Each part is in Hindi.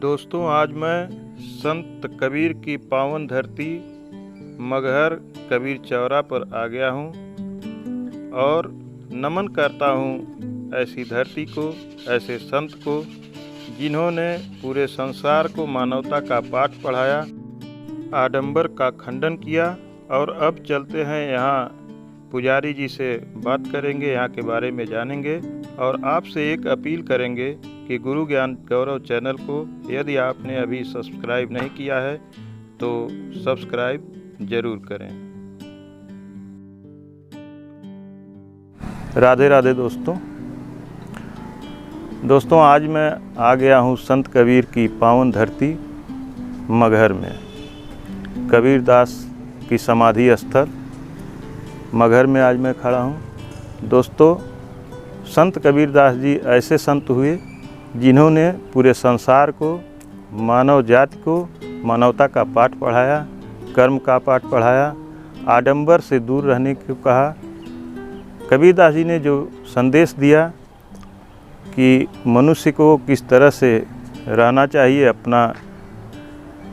दोस्तों, आज मैं संत कबीर की पावन धरती मगहर कबीर चौरा पर आ गया हूँ और नमन करता हूँ ऐसी धरती को, ऐसे संत को जिन्होंने पूरे संसार को मानवता का पाठ पढ़ाया, आडंबर का खंडन किया। और अब चलते हैं यहाँ पुजारी जी से बात करेंगे, यहाँ के बारे में जानेंगे और आपसे एक अपील करेंगे कि गुरु ज्ञान गौरव चैनल को यदि आपने अभी सब्सक्राइब नहीं किया है तो सब्सक्राइब जरूर करें। राधे राधे दोस्तों, आज मैं आ गया हूँ संत कबीर की पावन धरती मगहर में। कबीरदास की समाधि स्थल मगहर में आज मैं खड़ा हूँ। दोस्तों, संत कबीरदास जी ऐसे संत हुए जिन्होंने पूरे संसार को, मानव जाति को मानवता का पाठ पढ़ाया, कर्म का पाठ पढ़ाया, आडंबर से दूर रहने को कहा। कबीरदास जी ने जो संदेश दिया कि मनुष्य को किस तरह से रहना चाहिए, अपना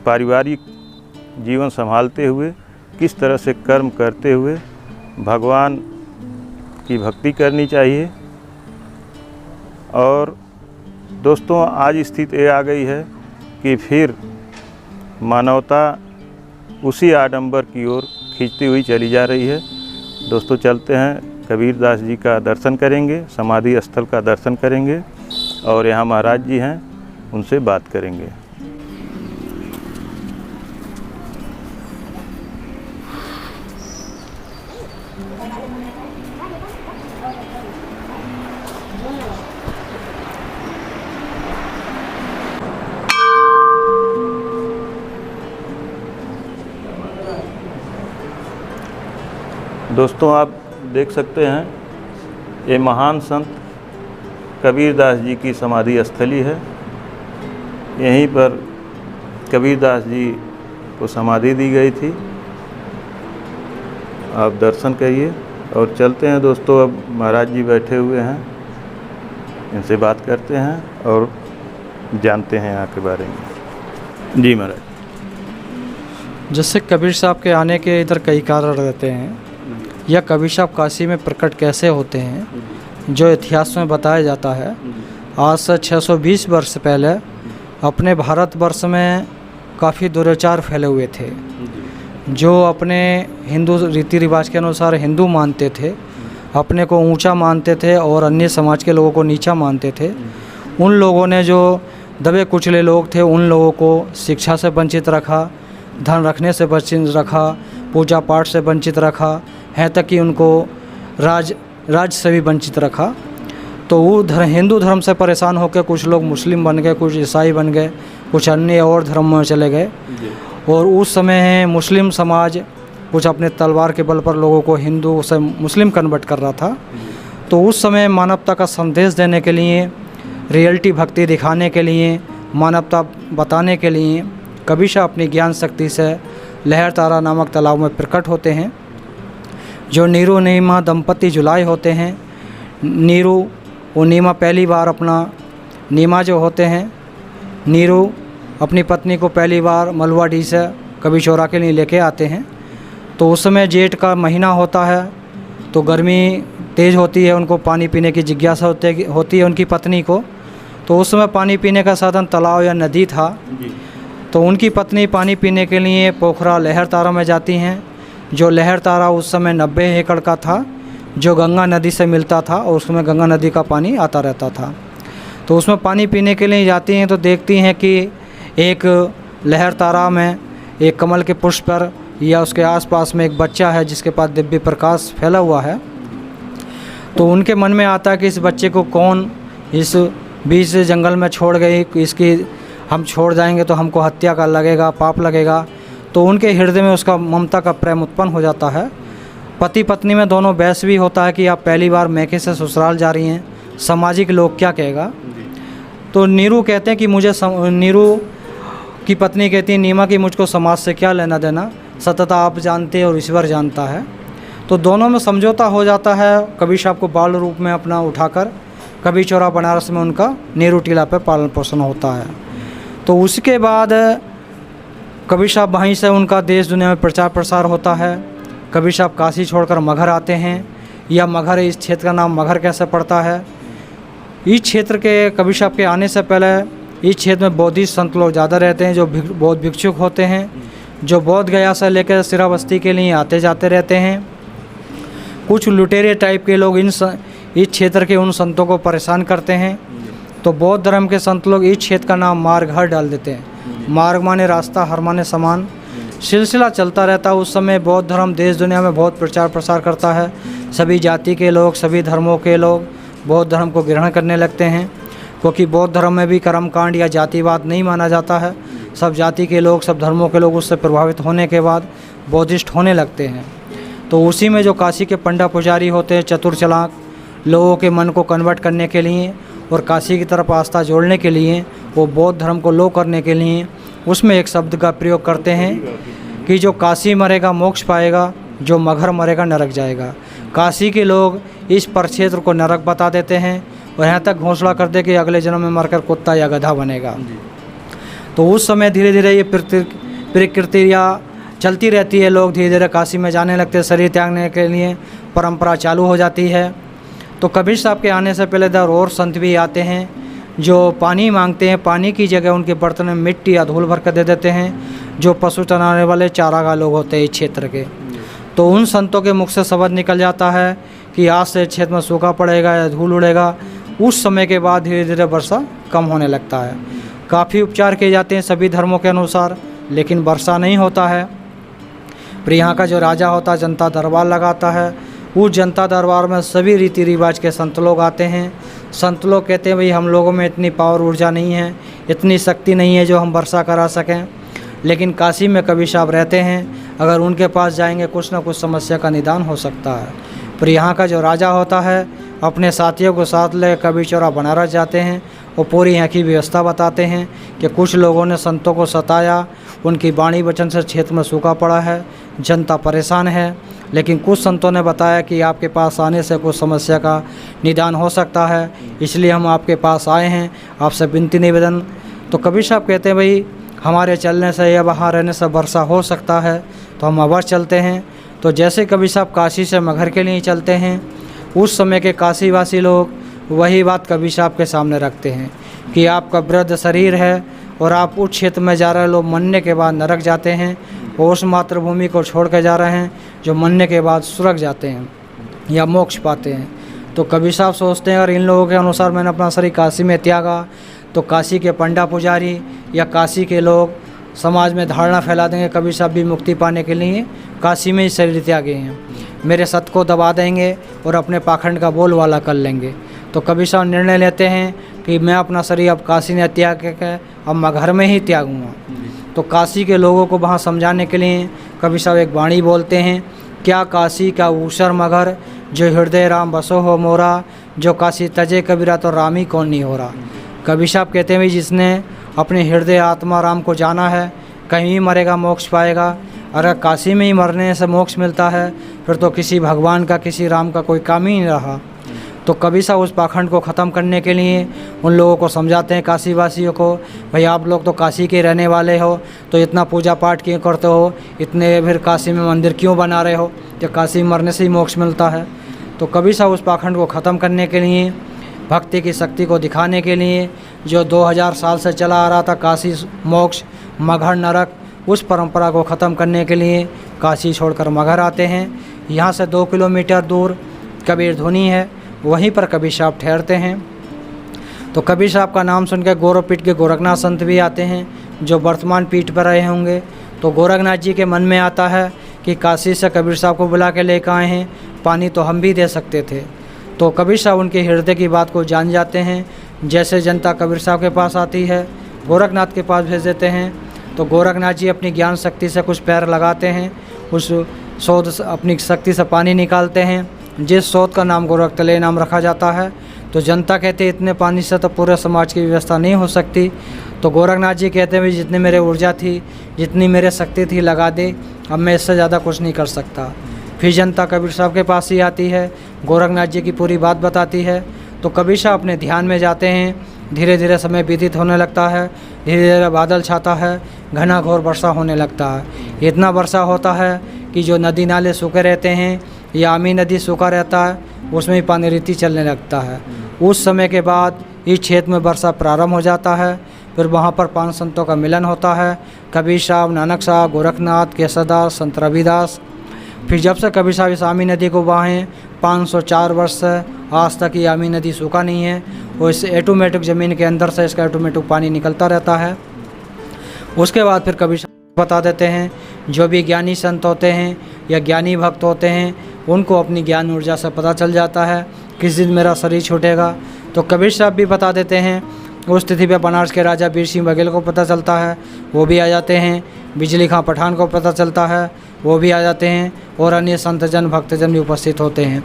पारिवारिक जीवन संभालते हुए, किस तरह से कर्म करते हुए भगवान की भक्ति करनी चाहिए। और दोस्तों, आज स्थिति ये आ गई है कि फिर मानवता उसी आडंबर की ओर खींचती हुई चली जा रही है। दोस्तों, चलते हैं कबीरदास जी का दर्शन करेंगे, समाधि स्थल का दर्शन करेंगे और यहाँ महाराज जी हैं, उनसे बात करेंगे। दोस्तों, आप देख सकते हैं ये महान संत कबीरदास जी की समाधि स्थली है। यहीं पर कबीरदास जी को समाधि दी गई थी। आप दर्शन करिए और चलते हैं। दोस्तों, अब महाराज जी बैठे हुए हैं, इनसे बात करते हैं और जानते हैं यहाँ के बारे में। जी महाराज। जैसे कबीर साहब के आने के इधर कई कारण रहते हैं, या कबीर साहब काशी में प्रकट कैसे होते हैं, जो इतिहास में बताया जाता है। आज से 620 वर्ष पहले अपने भारतवर्ष में काफ़ी दुराचार फैले हुए थे। जो अपने हिंदू रीति रिवाज के अनुसार हिंदू मानते थे, अपने को ऊंचा मानते थे और अन्य समाज के लोगों को नीचा मानते थे। उन लोगों ने, जो दबे कुचले लोग थे, उन लोगों को शिक्षा से वंचित रखा, धन रखने से वंचित रखा, पूजा पाठ से वंचित रखा, है तक कि उनको राज से भी वंचित रखा। तो वो हिंदू धर्म से परेशान होकर कुछ लोग मुस्लिम बन गए, कुछ ईसाई बन गए, कुछ अन्य और धर्म में चले गए। और उस समय मुस्लिम समाज कुछ अपने तलवार के बल पर लोगों को हिंदू से मुस्लिम कन्वर्ट कर रहा था। तो उस समय मानवता का संदेश देने के लिए, रियलिटी भक्ति दिखाने के लिए, मानवता बताने के लिए कबीर साहब अपनी ज्ञान शक्ति से लहर तारा नामक तालाब में प्रकट होते हैं। जो नीरू नीमा दंपति जुलाए होते हैं, नीरू और नीमा पहली बार अपना, नीमा जो होते हैं, नीरू अपनी पत्नी को पहली बार मलुआडी से कबीर चौरा के लिए लेके आते हैं। तो उस समय जेठ का महीना होता है, तो गर्मी तेज़ होती है, उनको पानी पीने की जिज्ञासा होती है उनकी पत्नी को। तो उस समय पानी पीने का साधन तालाब या नदी था। तो उनकी पत्नी पानी पीने के लिए पोखरा लहर तारा में जाती हैं। जो लहर तारा उस समय 90 एकड़ का था, जो गंगा नदी से मिलता था और उसमें गंगा नदी का पानी आता रहता था। तो उसमें पानी पीने के लिए जाती हैं तो देखती हैं कि एक लहर तारा में एक कमल के पुष्प पर या उसके आसपास में एक बच्चा है जिसके पास दिव्य प्रकाश फैला हुआ है। तो उनके मन में आता है कि इस बच्चे को कौन इस बीच जंगल में छोड़ गई, इसकी हम छोड़ जाएंगे तो हमको हत्या का लगेगा, पाप लगेगा। तो उनके हृदय में उसका ममता का प्रेम उत्पन्न हो जाता है। पति पत्नी में दोनों बहस भी होता है कि आप पहली बार मैके से ससुराल जा रही हैं, सामाजिक लोग क्या कहेगा। तो नीरू कहते हैं कि नीरू की पत्नी कहती है, नीमा की मुझको समाज से क्या लेना देना, सतता आप जानते और ईश्वर जानता है। तो दोनों में समझौता हो जाता है। कबीर साहब को बाल रूप में अपना उठाकर कबीर चौरा बनारस में उनका नेहरू टीला पर पालन पोषण होता है। तो उसके बाद कबीर साहब वहीं से उनका देश दुनिया में प्रचार प्रसार होता है। कबीर साहब काशी छोड़कर मगहर आते हैं, या मगहर, इस क्षेत्र का नाम मगहर कैसे पड़ता है? इस क्षेत्र के कबीर साहब के आने से पहले इस क्षेत्र में बौद्धिस्ट संत लोग ज़्यादा रहते हैं, जो बौद्ध भिक्षुक होते हैं, जो बौद्ध गया से लेकर सिराबस्ती के लिए आते जाते रहते हैं। कुछ लुटेरे टाइप के लोग इस क्षेत्र के उन संतों को परेशान करते हैं, तो बौद्ध धर्म के संत लोग इस क्षेत्र का नाम मार्गहर डाल देते हैं। मार्ग माने रास्ता, हर माने समान। सिलसिला चलता रहता है। उस समय बौद्ध धर्म देश दुनिया में बहुत प्रचार प्रसार करता है। सभी जाति के लोग, सभी धर्मों के लोग बौद्ध धर्म को ग्रहण करने लगते हैं, क्योंकि बौद्ध धर्म में भी कर्मकांड या जातिवाद नहीं माना जाता है। सब जाति के लोग, सब धर्मों के लोग उससे प्रभावित होने के बाद बौद्धिस्ट होने लगते हैं। तो उसी में जो काशी के पंडा पुजारी होते हैं, चतुर चालाक, लोगों के मन को कन्वर्ट करने के लिए और काशी की तरफ आस्था जोड़ने के लिए, वो बौद्ध धर्म को लो करने के लिए उसमें एक शब्द का प्रयोग करते हैं कि जो काशी मरेगा मोक्ष पाएगा, जो मगहर मरेगा नरक जाएगा। काशी के लोग इस प्रक्षेत्र को नरक बता देते हैं और यहाँ तक घोषणा कर दे कि अगले जन्म में मरकर कुत्ता या गधा बनेगा। तो उस समय धीरे धीरे ये प्रक्रिया चलती रहती है। लोग धीरे धीरे काशी में जाने लगते हैं, शरीर त्यागने के लिए परंपरा चालू हो जाती है। तो कबीर साहब के आने से पहले दर और संत भी आते हैं, जो पानी मांगते हैं। पानी की जगह उनके बर्तन में मिट्टी या धूल भर कर दे देते हैं, जो पशु चराने वाले चारागाह लोग होते हैं इस क्षेत्र के। तो उन संतों के मुख से शब्द निकल जाता है कि आज से क्षेत्र में सूखा पड़ेगा या धूल उड़ेगा। उस समय के बाद धीरे धीरे वर्षा कम होने लगता है। काफ़ी उपचार किए जाते हैं सभी धर्मों के अनुसार, लेकिन वर्षा नहीं होता है। फिर यहाँ का जो राजा होता है जनता दरबार लगाता है। उस जनता दरबार में सभी रीति रिवाज के संत लोग आते हैं। संत लोग कहते हैं भाई हम लोगों में इतनी पावर ऊर्जा नहीं है, इतनी शक्ति नहीं है जो हम वर्षा करा सकें, लेकिन काशी में कबीर साहब रहते हैं। अगर उनके पास जाएंगे कुछ ना कुछ समस्या का निदान हो सकता है। फिर यहाँ का जो राजा होता है अपने साथियों को साथ ले कबीर चौरा बनारस जाते हैं और पूरी यहाँ की व्यवस्था बताते हैं कि कुछ लोगों ने संतों को सताया, उनकी वाणी वचन से क्षेत्र में सूखा पड़ा है, जनता परेशान है। लेकिन कुछ संतों ने बताया कि आपके पास आने से कुछ समस्या का निदान हो सकता है, इसलिए हम आपके पास आए हैं, आपसे विनती निवेदन। तो कबीर साहब कहते हैं भाई हमारे चलने से या वहाँ रहने से वर्षा हो सकता है, तो हम अवश्य चलते हैं। तो जैसे कबीर साहब काशी से मगहर के लिए चलते हैं, उस समय के काशीवासी लोग वही बात कबीर साहब के सामने रखते हैं कि आपका वृद्ध शरीर है और आप उस क्षेत्र में जा रहे लोग मरने के बाद नरक जाते हैं, और उस मातृभूमि को छोड़ कर जा रहे हैं जो मरने के बाद स्वर्ग जाते हैं या मोक्ष पाते हैं। तो कबीर साहब सोचते हैं अगर इन लोगों के अनुसार मैंने अपना शरीर काशी में त्यागा, तो काशी के पंडा पुजारी या काशी के लोग समाज में धारणा फैला देंगे कबीर साहब भी मुक्ति पाने के लिए काशी में ही शरीर त्यागे हैं, मेरे सत्य को दबा देंगे और अपने पाखंड का बोलबाला कर लेंगे। तो कबीर साहब निर्णय लेते हैं कि मैं अपना शरीर अब काशी ने त्याग के अब मगहर में ही त्यागूँगा। तो काशी के लोगों को वहाँ समझाने के लिए कबीर साहब एक वाणी बोलते हैं, क्या काशी का ऊसर मगहर, जो हृदय राम बसो हो मोरा, जो काशी तजे कबीरा तो राम ही कौन नहीं हो रहा। कबीर साहब कहते हैं जिसने अपने हृदय आत्मा राम को जाना है, कहीं भी मरेगा मोक्ष पाएगा। अगर काशी में ही मरने से मोक्ष मिलता है फिर तो किसी भगवान का, किसी राम का कोई काम ही नहीं रहा। तो कबीर साहब उस पाखंड को ख़त्म करने के लिए उन लोगों को समझाते हैं, काशी वासियों को, भाई आप लोग तो काशी के रहने वाले हो, तो इतना पूजा पाठ क्यों करते हो, इतने फिर काशी में मंदिर क्यों बना रहे हो, जब काशी में मरने से ही मोक्ष मिलता है। तो कबीर साहब उस पाखंड को ख़त्म करने के लिए, भक्ति की शक्ति को दिखाने के लिए, जो 2000 साल से चला आ रहा था काशी मोक्ष मगहर नरक, उस परंपरा को ख़त्म करने के लिए काशी छोड़कर मगहर आते हैं। यहाँ से 2 किलोमीटर दूर कबीर धुनी है, वहीं पर कबीर साहब ठहरते हैं। तो कबीर साहब का नाम सुनकर गौरवपीठ के गोरखनाथ संत भी आते हैं, जो वर्तमान पीठ पर रहे होंगे। तो गोरखनाथ जी के मन में आता है कि काशी से कबीर साहब को बुला के लेकर आए हैं, पानी तो हम भी दे सकते थे। तो कबीर साहब उनके हृदय की बात को जान जाते हैं। जैसे जनता कबीर साहब के पास आती है, गोरखनाथ के पास भेज देते हैं। तो गोरखनाथ जी अपनी ज्ञान शक्ति से कुछ पैर लगाते हैं, उस शोध अपनी शक्ति से पानी निकालते हैं, जिस शोध का नाम गोरखतले नाम रखा जाता है। तो जनता कहते हैं इतने पानी से तो पूरे समाज की व्यवस्था नहीं हो सकती। तो गोरखनाथ जी कहते हैं भाई जितनी मेरे ऊर्जा थी, जितनी मेरे शक्ति थी लगा दे, अब मैं इससे ज़्यादा कुछ नहीं कर सकता। फिर जनता कबीर साहब के पास ही आती है, गोरखनाथ जी की पूरी बात बताती है। तो कबीर साहब अपने ध्यान में जाते हैं धीरे धीरे समय व्यतीत होने लगता है, धीरे धीरे बादल छाता है, घना घोर वर्षा होने लगता है। इतना वर्षा होता है कि जो नदी नाले सूखे रहते हैं या आमी नदी सूखा रहता है, उसमें भी पानी रीति चलने लगता है। उस समय के बाद इस क्षेत्र में वर्षा प्रारंभ हो जाता है। फिर वहाँ पर 5 संतों का मिलन होता है, कबीर साहब, नानक साहब, गोरखनाथ, केसरदास, संत रविदास। फिर जब से कबीर साहब इस आमी नदी को बहाएँ 504 वर्ष से आज तक ये आमी नदी सूखा नहीं है, और इस ऑटोमेटिक ज़मीन के अंदर से इसका ऑटोमेटिक पानी निकलता रहता है। उसके बाद फिर कबीर साहब बता देते हैं, जो भी ज्ञानी संत होते हैं या ज्ञानी भक्त होते हैं, उनको अपनी ज्ञान ऊर्जा से पता चल जाता है किस दिन मेरा शरीर छूटेगा। तो कबीर साहब भी बता देते हैं। उस तिथि पे बनारस के राजा वीर सिंह बघेल को पता चलता है, वो भी आ जाते हैं। बिजली खां पठान को पता चलता है, वो भी आ जाते हैं। और अन्य संतजन भक्तजन भी उपस्थित होते हैं।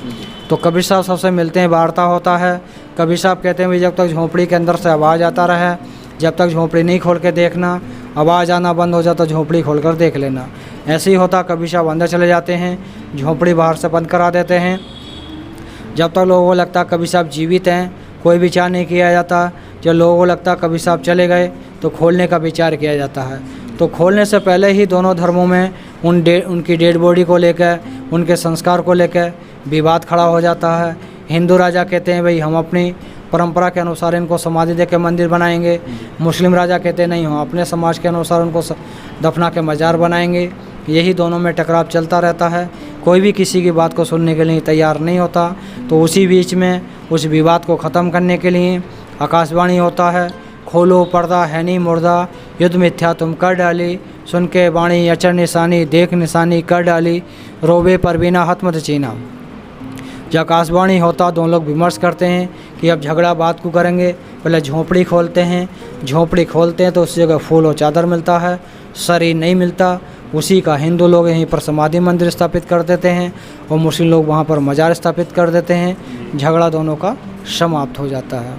तो कबीर साहब सबसे मिलते हैं, वार्ता होता है। कबीर साहब कहते हैं, भाई जब तक झोंपड़ी के अंदर से आवाज़ आता रहे, जब तक झोंपड़ी नहीं खोल के देखना, आवाज़ आना बंद हो जाता, झोंपड़ी खोल कर देख लेना। ऐसे ही होता। कबीर साहब अंदर चले जाते हैं, झोंपड़ी बाहर से बंद करा देते हैं। जब तक लोगों को लगता कबीर साहब जीवित हैं, कोई विचार नहीं किया जाता। जब लोगों को लगता कबीर साहब चले गए, तो खोलने का विचार किया जाता है। तो खोलने से पहले ही दोनों धर्मों में उनकी डेड बॉडी को लेकर, उनके संस्कार को लेकर विवाद खड़ा हो जाता है। हिंदू राजा कहते हैं, भाई हम अपनी परंपरा के अनुसार इनको समाधि दे के मंदिर बनाएंगे। मुस्लिम राजा कहते हैं, नहीं, हम अपने समाज के अनुसार उनको दफना के मज़ार बनाएंगे। यही दोनों में टकराव चलता रहता है। कोई भी किसी की बात को सुनने के लिए तैयार नहीं होता। तो उसी बीच में उस विवाद को ख़त्म करने के लिए आकाशवाणी होता है, खोलो पर्दा है नहीं मुर्दा, युद्ध मिथ्या तुम कर डाली, सुन के वाणी अचर निशानी, देख निशानी कर डाली, रोबे पर बिना हथ मत चीना। जब आकाशवाणी होता, दोनों लोग विमर्श करते हैं कि अब झगड़ा बात को करेंगे। पहले झोंपड़ी खोलते हैं। झोंपड़ी खोलते हैं तो उस जगह फूल और चादर मिलता है, शरीर नहीं मिलता। उसी का हिंदू लोग यहीं पर समाधि मंदिर स्थापित कर देते हैं और मुस्लिम लोग वहाँ पर मज़ार स्थापित कर देते हैं। झगड़ा दोनों का समाप्त हो जाता है।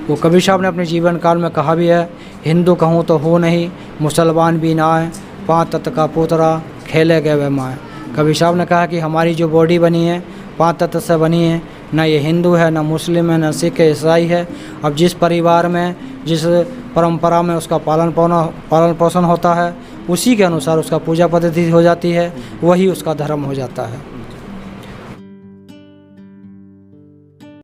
वो कबीर साहब ने अपने जीवन काल में कहा भी है, हिंदू कहूँ तो हो नहीं, मुसलमान भी ना है, 5 तत्व का पुतरा खेले गए वह माए। कबीर साहब ने कहा कि हमारी जो बॉडी बनी है 5 तत्व से बनी है, ना ये हिंदू है, ना मुस्लिम है, ना सिख है, ईसाई है। अब जिस परिवार में, जिस परंपरा में उसका पालन पोषण होता है, उसी के अनुसार उसका पूजा पद्धति हो जाती है, वही उसका धर्म हो जाता है।